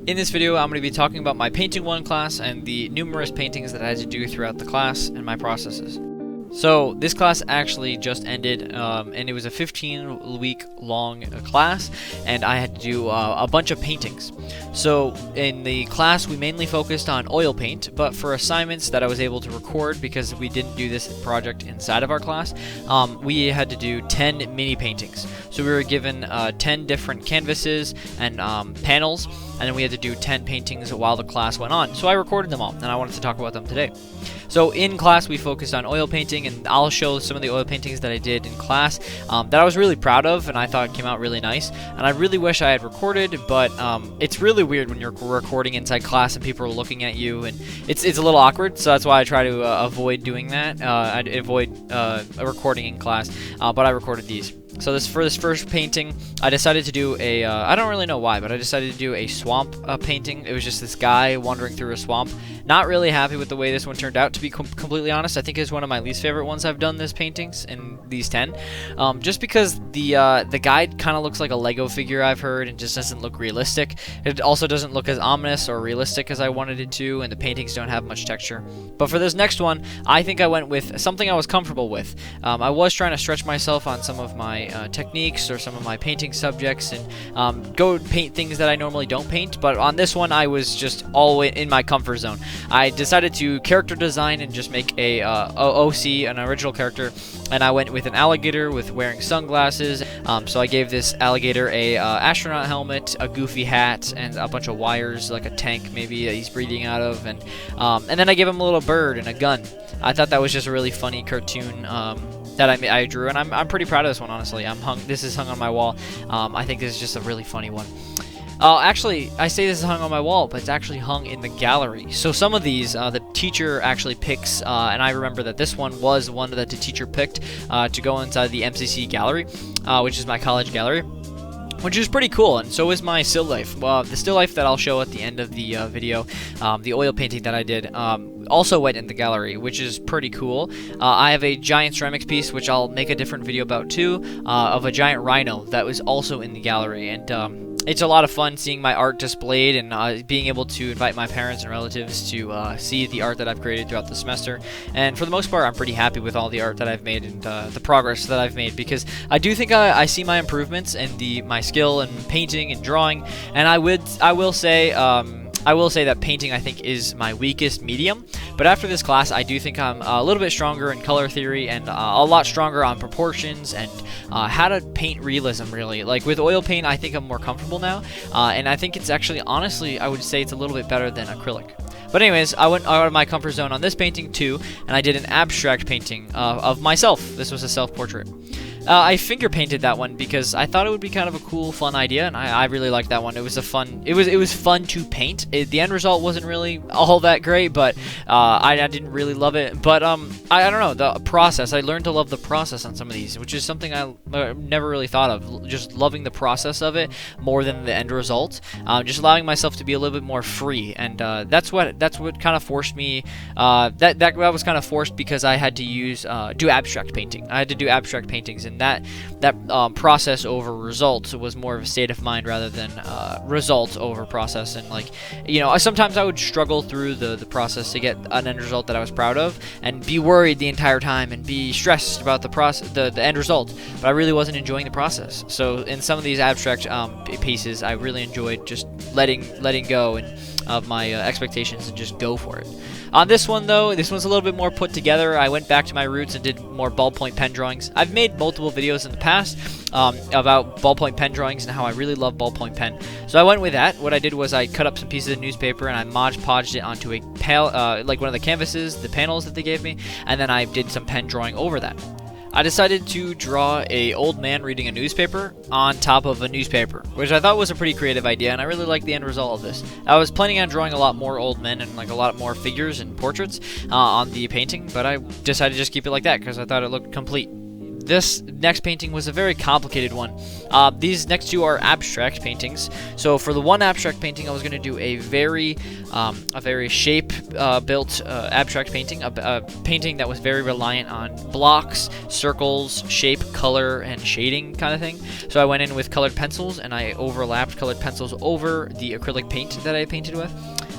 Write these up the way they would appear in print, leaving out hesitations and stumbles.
In this video, I'm going to be talking about my Painting 1 class and the numerous paintings that I had to do throughout the class and my processes. So this class actually just ended, and it was a 15-week long class, and I had to do a bunch of paintings. So in the class, we mainly focused on oil paint, but for assignments that I was able to record because we didn't do this project inside of our class, we had to do 10 mini paintings. So we were given 10 different canvases and panels, and then we had to do 10 paintings while the class went on. So I recorded them all, and I wanted to talk about them today. So in class, we focused on oil painting, and I'll show some of the oil paintings that I did in class that I was really proud of, and I thought came out really nice. And I really wish I had recorded, but it's really weird when you're recording inside class and people are looking at you, and it's a little awkward. So that's why I try to avoid doing that. I'd avoid recording in class, but I recorded these. So for this first painting, I decided to do a, I don't really know why, but I decided to do a swamp painting. It was just this guy wandering through a swamp. Not really happy with the way this one turned out, to be completely honest. I think it's one of my least favorite ones I've done this paintings in these 10. Just because the guy kind of looks like a Lego figure, I've heard, and just doesn't look realistic. It also doesn't look as ominous or realistic as I wanted it to, and the paintings don't have much texture. But for this next one, I think I went with something I was comfortable with. I was trying to stretch myself on some of my techniques or some of my painting subjects and go paint things that I normally don't paint, but on this one I was just all in my comfort zone. I decided to character design and just make a OC, an original character, and I went with an alligator with wearing sunglasses. So I gave this alligator a astronaut helmet, a goofy hat, and a bunch of wires, like a tank maybe that he's breathing out of, and then I gave him a little bird and a gun. I thought that was just a really funny cartoon that I drew, and I'm pretty proud of this one, honestly. This is hung on my wall. I think this is just a really funny one. Actually, I say this is hung on my wall, but it's actually hung in the gallery. So some of these, the teacher actually picks, and I remember that this one was one that the teacher picked to go inside the MCC gallery, which is my college gallery, which is pretty cool, and so is my still life. The still life that I'll show at the end of the video, the oil painting that I did, also went in the gallery, which is pretty cool. I have a giant ceramics piece, which I'll make a different video about too, of a giant rhino that was also in the gallery, and it's a lot of fun seeing my art displayed and being able to invite my parents and relatives to see the art that I've created throughout the semester. And for the most part, I'm pretty happy with all the art that I've made and the progress that I've made, because I do think I see my improvements in my skill in painting and drawing. And I will say that painting, I think, is my weakest medium. But after this class, I do think I'm a little bit stronger in color theory and a lot stronger on proportions and how to paint realism, really. Like with oil paint, I think I'm more comfortable now. And I think it's actually, honestly, I would say it's a little bit better than acrylic. But anyways, I went out of my comfort zone on this painting too, and I did an abstract painting of myself. This was a self-portrait. I finger painted that one because I thought it would be kind of a cool, fun idea, and I really liked that one. It was it was fun to paint. The end result wasn't really all that great, but I didn't really love it. But I don't know, the process. I learned to love the process on some of these, which is something I never really thought of. Just loving the process of it more than the end result. Just allowing myself to be a little bit more free, and that's what kind of forced me. That was kind of forced because I had to do abstract painting. I had to do abstract paintings, and that process over results was more of a state of mind rather than results over process. And sometimes I would struggle through the process to get an end result that I was proud of, and be worried the entire time and be stressed about the end result. But I really wasn't enjoying the process. So in some of these abstract pieces, I really enjoyed just letting go of my expectations and just go for it. On this one, though, this one's a little bit more put together. I went back to my roots and did more ballpoint pen drawings. I've made multiple videos in the past about ballpoint pen drawings and how I really love ballpoint pen. So I went with that. What I did was I cut up some pieces of newspaper and I Mod Podged it onto a like one of the canvases, the panels that they gave me, and then I did some pen drawing over that. I decided to draw a old man reading a newspaper on top of a newspaper, which I thought was a pretty creative idea, and I really liked the end result of this. I was planning on drawing a lot more old men and a lot more figures and portraits on the painting, but I decided to just keep it like that because I thought it looked complete. this next painting was a very complicated one. These next two are abstract paintings. So for the one abstract painting, I was going to do a very shape built abstract painting, a painting that was very reliant on blocks, circles, shape, color, and shading kind of thing. So I went in with colored pencils and I overlapped colored pencils over the acrylic paint that I painted with.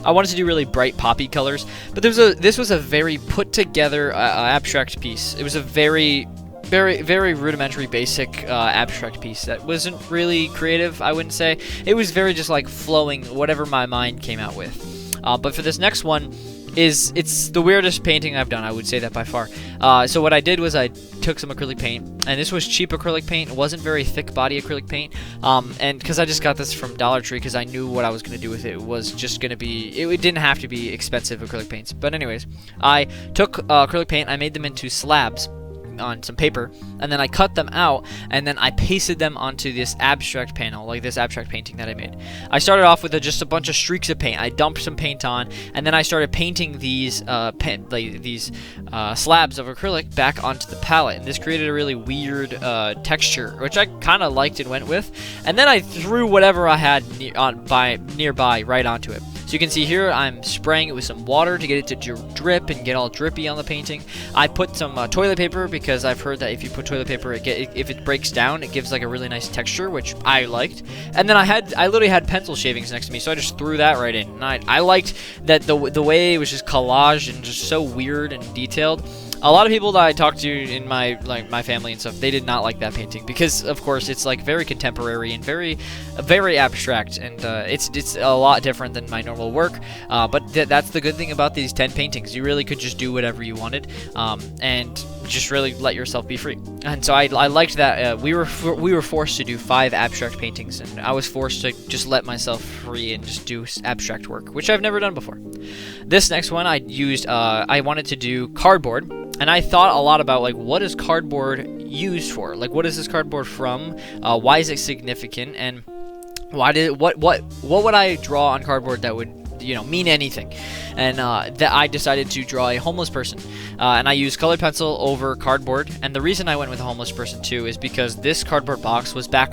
I wanted to do really bright poppy colors, but this was a very put together abstract piece. It was a very rudimentary, basic abstract piece that wasn't really creative, I wouldn't say. It was very just like flowing, whatever my mind came out with. But for this next one, it's the weirdest painting I've done, I would say that by far. So what I did was I took some acrylic paint, and this was cheap acrylic paint. It wasn't very thick body acrylic paint, and because I just got this from Dollar Tree because I knew what I was going to do with it. It was just going to be, it didn't have to be expensive acrylic paints. But anyways, I took acrylic paint, I made them into slabs on some paper, and then I cut them out, and then I pasted them onto this abstract panel, like this abstract painting that I made. I started off with just a bunch of streaks of paint. I dumped some paint on, and then I started painting these slabs of acrylic back onto the palette, and this created a really weird texture, which I kind of liked and went with. And then I threw whatever I had nearby right onto it. So you can see here I'm spraying it with some water to get it to drip and get all drippy on the painting. I put some toilet paper because I've heard that if you put toilet paper, if it breaks down, it gives like a really nice texture, which I liked. And then I literally had pencil shavings next to me, so I just threw that right in. And I liked that the way it was just collaged and just so weird and detailed. A lot of people that I talked to in my family and stuff, they did not like that painting because, of course, it's like very contemporary and very abstract, and it's a lot different than my normal work. But that's the good thing about these 10 paintings. You really could just do whatever you wanted, and just really let yourself be free. And so I liked that we were forced to do 5 abstract paintings, and I was forced to just let myself free and just do abstract work, which I've never done before. This next one I used, I wanted to do cardboard. And I thought a lot about, like, what is cardboard used for? Like, what is this cardboard from? Why is it significant? And what would I draw on cardboard that would, mean anything? And that I decided to draw a homeless person. And I used colored pencil over cardboard. And the reason I went with a homeless person too is because this cardboard box was back.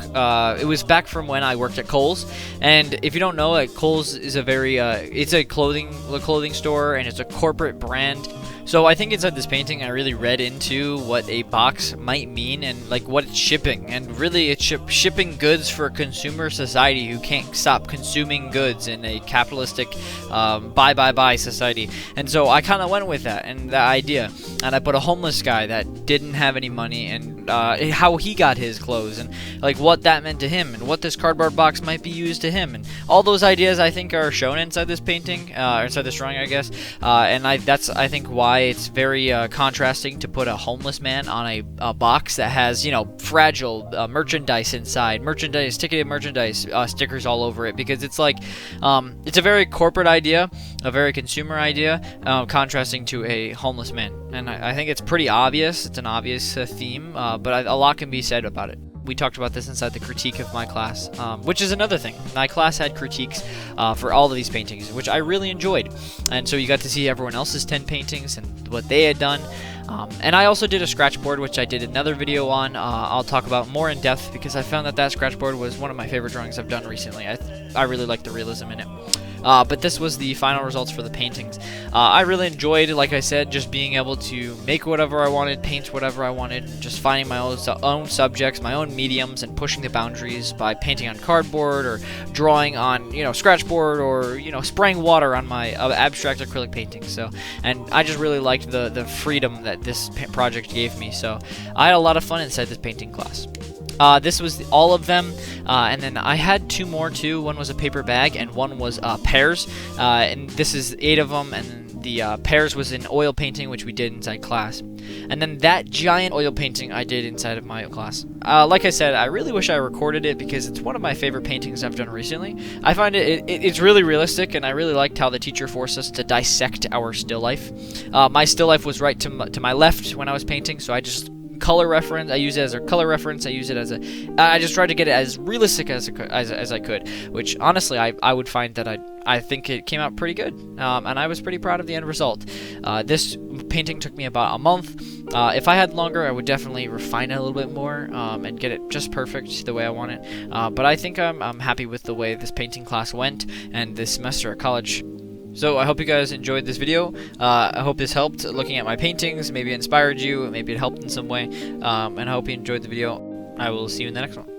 It was back from when I worked at Kohl's. And if you don't know, like, Kohl's is a very it's a clothing store, and it's a corporate brand. So I think inside this painting I really read into what a box might mean and like what it's shipping, and really it's shipping goods for a consumer society who can't stop consuming goods in a capitalistic buy society. And so I kind of went with that and that idea, and I put a homeless guy that didn't have any money, and how he got his clothes, and like what that meant to him, and what this cardboard box might be used to him, and all those ideas I think are shown inside this painting, or inside this drawing, I guess. And that's I think why it's very contrasting to put a homeless man on a box that has, fragile merchandise inside, ticketed merchandise, stickers all over it, because it's like, it's a very corporate idea, a very consumer idea, contrasting to a homeless man. And I think it's pretty obvious, it's an obvious theme, but a lot can be said about it. We talked about this inside the critique of my class, which is another thing. My class had critiques for all of these paintings, which I really enjoyed. And so you got to see everyone else's 10 paintings and what they had done. And I also did a scratch board, which I did another video on. I'll talk about more in depth because I found that scratch board was one of my favorite drawings I've done recently. I really like the realism in it. But this was the final results for the paintings. I really enjoyed, like I said, just being able to make whatever I wanted, paint whatever I wanted, just finding my own subjects, my own mediums, and pushing the boundaries by painting on cardboard or drawing on, scratch board, or, spraying water on my abstract acrylic paintings. So, and I just really liked the freedom that this project gave me. So I had a lot of fun inside this painting class. This was all of them, and then I had 2 more too. One was a paper bag, and one was pears, and this is 8 of them, and the pears was an oil painting, which we did inside class. And then that giant oil painting I did inside of my class. Like I said, I really wish I recorded it because it's one of my favorite paintings I've done recently. I find it's really realistic, and I really liked how the teacher forced us to dissect our still life. My still life was right to my left when I was painting, so I just color reference. I use it as a color reference. I use it as I just tried to get it as realistic as I could, which honestly I would find that I think it came out pretty good, and I was pretty proud of the end result. This painting took me about a month. If I had longer, I would definitely refine it a little bit more and get it just perfect the way I want it. But I think I'm happy with the way this painting class went and this semester at college. So I hope you guys enjoyed this video. I hope this helped looking at my paintings, maybe inspired you, maybe it helped in some way, and I hope you enjoyed the video. I will see you in the next one.